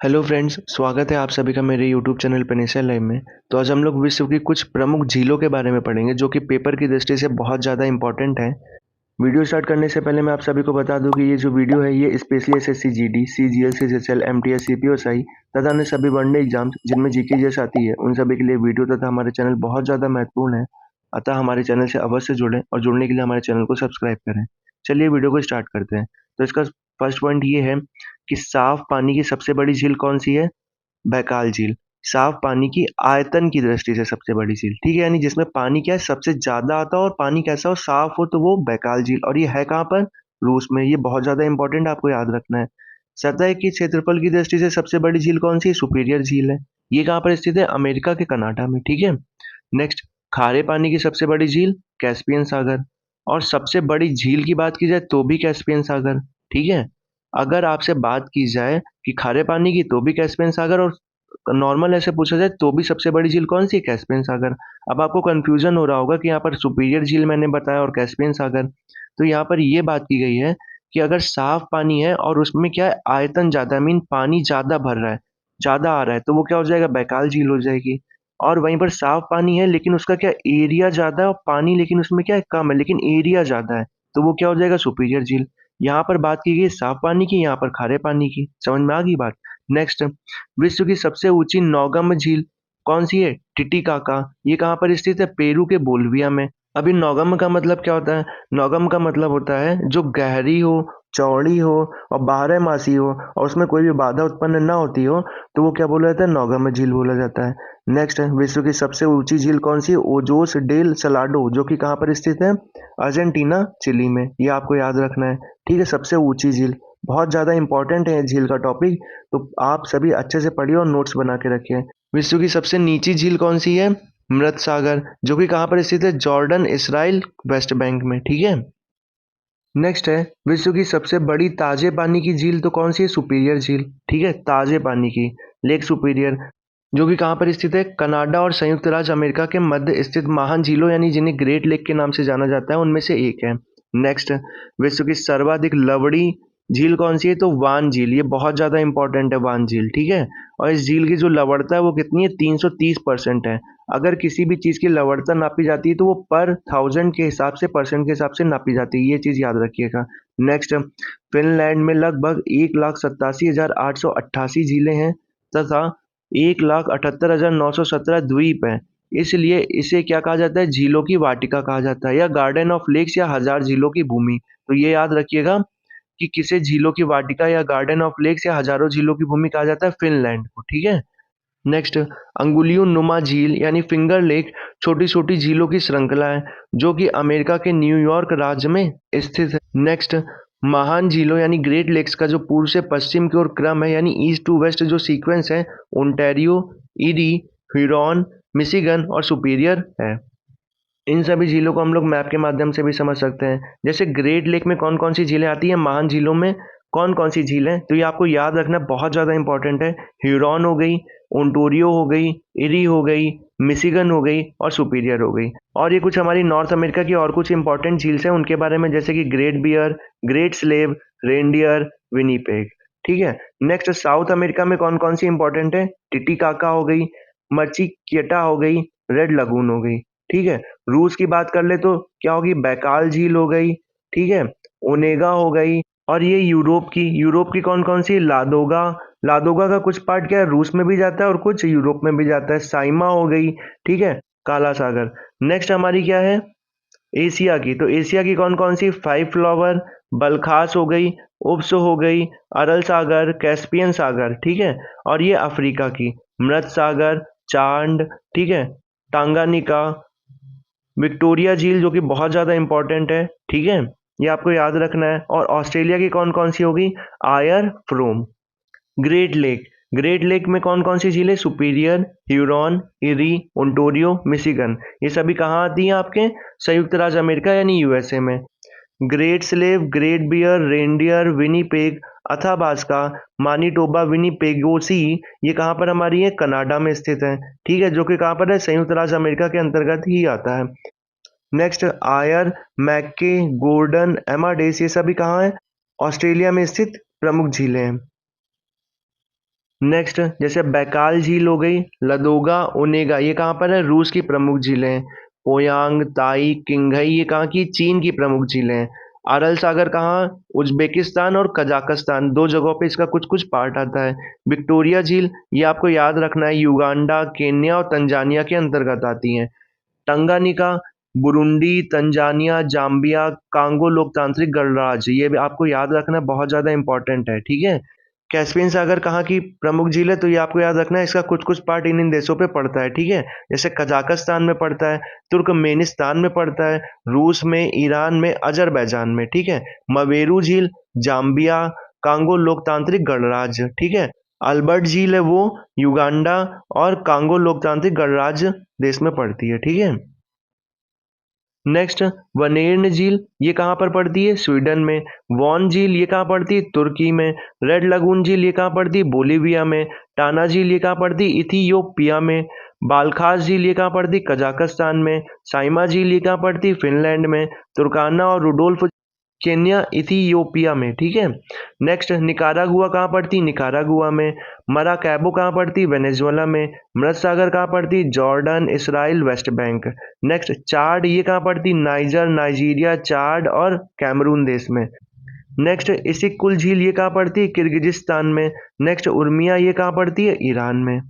Hello friends, स्वागत है आप सभी का मेरे यूट्यूब चैनल पेनिसिया लाइव में। तो आज हम लोग विश्व की कुछ प्रमुख झीलों के बारे में पढ़ेंगे जो कि पेपर की दृष्टि से बहुत ज़्यादा इंपॉर्टेंट है। वीडियो स्टार्ट करने से पहले मैं आप सभी को बता दूं कि ये जो वीडियो है ये specially SSC GD, CGL, CGHL, MTS, CPO SI तथा अन्य सभी वनडे एग्जाम्स जिनमें जीके जैस आती है उन सभी के लिए वीडियो तथा हमारे चैनल बहुत ज़्यादा महत्वपूर्ण है। अतः हमारे चैनल से अवश्य जुड़ें और जुड़ने के लिए हमारे चैनल को सब्सक्राइब करें। चलिए वीडियो को स्टार्ट करते हैं। तो इसका फर्स्ट पॉइंट ये है कि साफ पानी की सबसे बड़ी झील कौन सी है? बैकाल झील। साफ पानी की आयतन की दृष्टि से सबसे बड़ी झील, ठीक है, यानी जिसमें पानी क्या है सबसे ज्यादा आता हो और पानी कैसा हो, साफ हो, तो वो बैकाल झील। और ये है कहाँ पर? रूस में। ये बहुत ज्यादा इंपॉर्टेंट आपको याद रखना है। सतह की क्षेत्रफल की दृष्टि से सबसे बड़ी झील कौन सी है? सुपीरियर झील है। ये कहाँ पर स्थित है? अमेरिका के कनाडा में, ठीक है। नेक्स्ट, खारे पानी की सबसे बड़ी झील कैस्पियन सागर। और सबसे बड़ी झील की बात की जाए तो भी कैस्पियन सागर, ठीक है। अगर आपसे बात की जाए कि खारे पानी की तो भी कैस्पियन सागर, और नॉर्मल ऐसे पूछा जाए तो भी सबसे बड़ी झील कौन सी है? कैस्पियन सागर। अब आपको कंफ्यूजन हो रहा होगा कि यहाँ पर सुपीरियर झील मैंने बताया और कैस्पियन सागर। तो यहाँ पर ये बात की गई है कि अगर साफ पानी है और उसमें क्या है, आयतन ज्यादा, मीन पानी ज्यादा भर रहा है, ज्यादा आ रहा है, तो वो क्या हो जाएगा? बैकाल झील हो जाएगी। और वहीं पर साफ पानी है लेकिन उसका क्या, एरिया ज्यादा है, और पानी लेकिन उसमें क्या है, कम है, लेकिन एरिया ज्यादा है, तो वो क्या हो जाएगा? सुपीरियर झील। यहाँ पर बात की गई साफ पानी की, यहाँ पर खारे पानी की। समझ में आ गई बात? नेक्स्ट, विश्व की सबसे ऊंची नौगम्य झील कौन सी है? टिटिकाका। ये कहाँ पर स्थित है? पेरू के बोल्विया में। अभी नौगम्य का मतलब क्या होता है? नौगम्य का मतलब होता है जो गहरी हो, चौड़ी हो और बारहमासी हो और उसमें कोई भी बाधा उत्पन्न ना होती हो, तो वो क्या बोला जाता है? नौगम्य झील बोला जाता है। नेक्स्ट है, विश्व की सबसे ऊंची झील कौन सी है? ओजोस डेल सलाडो, जो कि कहाँ पर स्थित है? अर्जेंटीना, चिली में। ये आपको याद रखना है, ठीक है। सबसे ऊंची झील बहुत ज्यादा इंपॉर्टेंट है झील का टॉपिक, तो आप सभी अच्छे से पढ़िए और नोट्स बना के रखिए। विश्व की सबसे नीची झील कौन सी है? मृत सागर, जो कि कहाँ पर स्थित है? जॉर्डन, इसराइल, वेस्ट बैंक में, ठीक है। नेक्स्ट है, विश्व की सबसे बड़ी ताजे पानी की झील तो कौन सी है? सुपीरियर झील, ठीक है, ताजे पानी की, लेक सुपीरियर, जो कि कहाँ पर स्थित है? कनाडा और संयुक्त राज्य अमेरिका के मध्य स्थित महान झीलों यानी जिन्हें ग्रेट लेक के नाम से जाना जाता है उनमें से एक है। नेक्स्ट, विश्व की सर्वाधिक लवड़ी झील कौन सी है? तो वान झील। ये बहुत ज्यादा इंपॉर्टेंट है वान झील, ठीक है। और इस झील की जो लवणता है वो कितनी है? 330% है। अगर किसी भी चीज की लवणता नापी जाती है तो वो पर थाउजेंड के हिसाब से, परसेंट के हिसाब से नापी जाती है, ये चीज याद रखिएगा। नेक्स्ट, फिनलैंड में लगभग 1,87,888 झीलें हैं तथा 1,78,917 द्वीप हैं। इसलिए इसे क्या कहा जाता है? झीलों की वाटिका कहा जाता है, या गार्डन ऑफ लेक्स, या हजार झीलों की भूमि। तो ये याद रखिएगा कि किसे झीलों की वाटिका या गार्डन ऑफ लेक्स या हजारों झीलों की भूमि कहा जाता है? फिनलैंड को, ठीक है। नेक्स्ट, अंगुलियों नुमा झील यानी फिंगर लेक छोटी छोटी झीलों की श्रृंखला है जो कि अमेरिका के न्यूयॉर्क राज्य में स्थित है। नेक्स्ट, महान झीलों यानी ग्रेट लेक्स का जो पूर्व से पश्चिम की ओर क्रम है यानी ईस्ट टू वेस्ट जो सीक्वेंस है, ओंटारियो, ईरी, ह्यूरॉन, मिशिगन और सुपीरियर है। इन सभी झीलों को हम लोग मैप के माध्यम से भी समझ सकते हैं। जैसे ग्रेट लेक में कौन कौन सी झीलें आती हैं, महान झीलों में कौन कौन सी झील है, तो ये आपको याद रखना बहुत ज्यादा इंपॉर्टेंट है। ह्यूरॉन हो गई, ओंटारियो हो गई, इरी हो गई, मिशिगन हो गई और सुपीरियर हो गई। और ये कुछ हमारी नॉर्थ अमेरिका की और कुछ इंपॉर्टेंट झील्स हैं उनके बारे में, जैसे कि great bear, great slave, reindeer, Winnipeg, ठीक है। नेक्स्ट, साउथ अमेरिका में कौन कौन सी इंपॉर्टेंट है? टिटिकाका हो गई, मर्चिक्यटा हो गई, रेड लगून हो गई, ठीक है। रूस की बात कर ले तो क्या होगी? बैकाल झील हो गई, ठीक है, ओनेगा हो गई। और ये यूरोप की कौन कौन सी? लादोगा। लादोगा का कुछ पार्ट क्या है, रूस में भी जाता है और कुछ यूरोप में भी जाता है। साइमा हो गई, ठीक है, काला सागर। नेक्स्ट हमारी क्या है? एशिया की। तो एशिया की कौन कौन सी? फाइव फ्लावर, बलखास हो गई, उप्स हो गई, अरल सागर, कैस्पियन सागर, ठीक है। और ये अफ्रीका की, मृत सागर, चांद, ठीक है, टांगानिका, विक्टोरिया झील जो कि बहुत ज्यादा इंपॉर्टेंट है, ठीक है, ये आपको याद रखना है। और ऑस्ट्रेलिया की कौन कौन सी होगी? Eyre, Frome. Great lake, great lake में कौन कौन सी झीलें? Superior, Huron, Erie, Ontario, Michigan. ये सभी कहाँ आती हैं? आपके संयुक्त राज्य अमेरिका यानी यूएसए में। Great Slave, Great Bear, Reindeer, Winnipeg, Athabasca, Manitoba, Winnipegosis, ये कहाँ पर हमारी है? कनाडा में स्थित है, ठीक है, जो कि कहाँ पर है? संयुक्त राज्य अमेरिका के अंतर्गत ही आता है। नेक्स्ट, आयर, मैक्के, गोर्डन, एमाडेस, ये सभी कहाँ है? ऑस्ट्रेलिया में स्थित प्रमुख झीलें हैं। नेक्स्ट जैसे बैकाल झील हो गई, लदोगा, ओनेगा, ये कहाँ पर है? रूस की प्रमुख झीलें हैं। पोयांग, ताई, किंगहई, ये कहाँ की? चीन की प्रमुख झीलें हैं। अरल सागर कहाँ? उज्बेकिस्तान और कजाकिस्तान, दो जगहों पे इसका कुछ कुछ पार्ट आता है। विक्टोरिया झील, ये आपको याद रखना है, युगांडा, केन्या और तंजानिया के अंतर्गत आती है। Tanganyika, Burundi, Tanzania, Zambia, Congo लोकतांत्रिक गणराज्य, ये भी आपको याद रखना बहुत ज़्यादा इंपॉर्टेंट है, ठीक है। कैस्पियन सागर कहाँ की प्रमुख झील है? तो ये आपको याद रखना है, इसका कुछ कुछ पार्ट इन देशों पे पड़ता है, ठीक है। जैसे कजाकिस्तान में पड़ता है, तुर्कमेनिस्तान में पड़ता है, रूस में, ईरान में, अजरबैजान में, ठीक है। मवेरू झील, जाम्बिया, कांगो लोकतांत्रिक गणराज्य, ठीक है। अल्बर्ट झील है वो युगांडा और कांगो लोकतांत्रिक गणराज्य देश में पड़ती है, ठीक है। नेक्स्ट वनेर्न झील, ये कहाँ पर पड़ती है? स्वीडन में। वॉन झील, ये कहाँ पड़ती है? तुर्की में। रेड लगून झील, ये कहाँ पड़ती है? बोलीविया में। टाना झील, ये कहाँ पड़ती है? इथियोपिया में। बालखास झील, ये कहाँ पड़ती है? कजाकिस्तान में। साइमा झील, ये कहाँ पड़ती है? फिनलैंड में। तुर्काना और रुडोल्फ केन्या, इथियोपिया में, ठीक है। नेक्स्ट निकारागुआ कहाँ पड़ती? निकारागुआ में। मराकैबो कहाँ पड़ती? वेनेजुएला में। मृत सागर कहाँ पड़ती? Jordan, Israel, West Bank. Next Chad, ये कहाँ पड़ती? नाइजर, नाइजीरिया, चाड और कैमरून देश में। नेक्स्ट इसिक कुल झील, ये कहाँ पड़ती? किर्गिजिस्तान में। नेक्स्ट उर्मिया, ये कहाँ पड़ती है? ईरान में।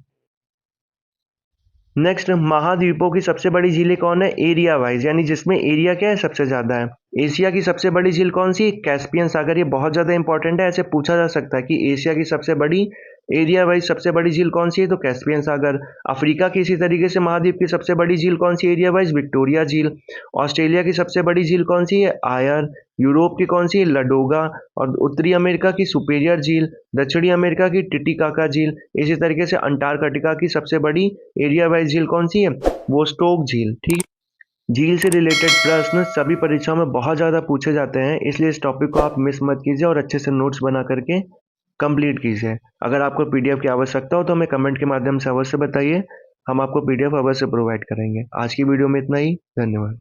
नेक्स्ट महाद्वीपों की सबसे बड़ी झीलें कौन है? एरिया वाइज, यानी जिसमें एरिया क्या है? सबसे ज्यादा है। एशिया की सबसे बड़ी झील कौन सी? कैस्पियन सागर, ये बहुत ज्यादा इंपॉर्टेंट है, ऐसे पूछा जा सकता है कि एशिया की सबसे बड़ी एरिया वाइज सबसे बड़ी झील कौन सी है? तो कैस्पियन सागर। अफ्रीका की इसी तरीके से महाद्वीप की सबसे बड़ी झील कौन सी एरिया वाइज? विक्टोरिया झील। ऑस्ट्रेलिया की सबसे बड़ी झील कौन सी है? आयर। यूरोप की कौन सी है? लडोगा। और उत्तरी अमेरिका की सुपेरियर झील। दक्षिणी अमेरिका की टिटिकाका झील। इसी तरीके से अंटार्कटिका की सबसे बड़ी एरिया वाइज झील कौन सी है? वोस्टोक झील, ठीक। झील से रिलेटेड प्रश्न सभी परीक्षाओं में बहुत ज़्यादा पूछे जाते हैं, इसलिए इस टॉपिक को आप मिस मत कीजिए और अच्छे से नोट्स बना करके कंप्लीट कीजिए। अगर आपको पीडीएफ की आवश्यकता हो तो हमें कमेंट के माध्यम से अवश्य बताइए, हम आपको पीडीएफ अवश्य प्रोवाइड करेंगे। आज की वीडियो में इतना ही, धन्यवाद।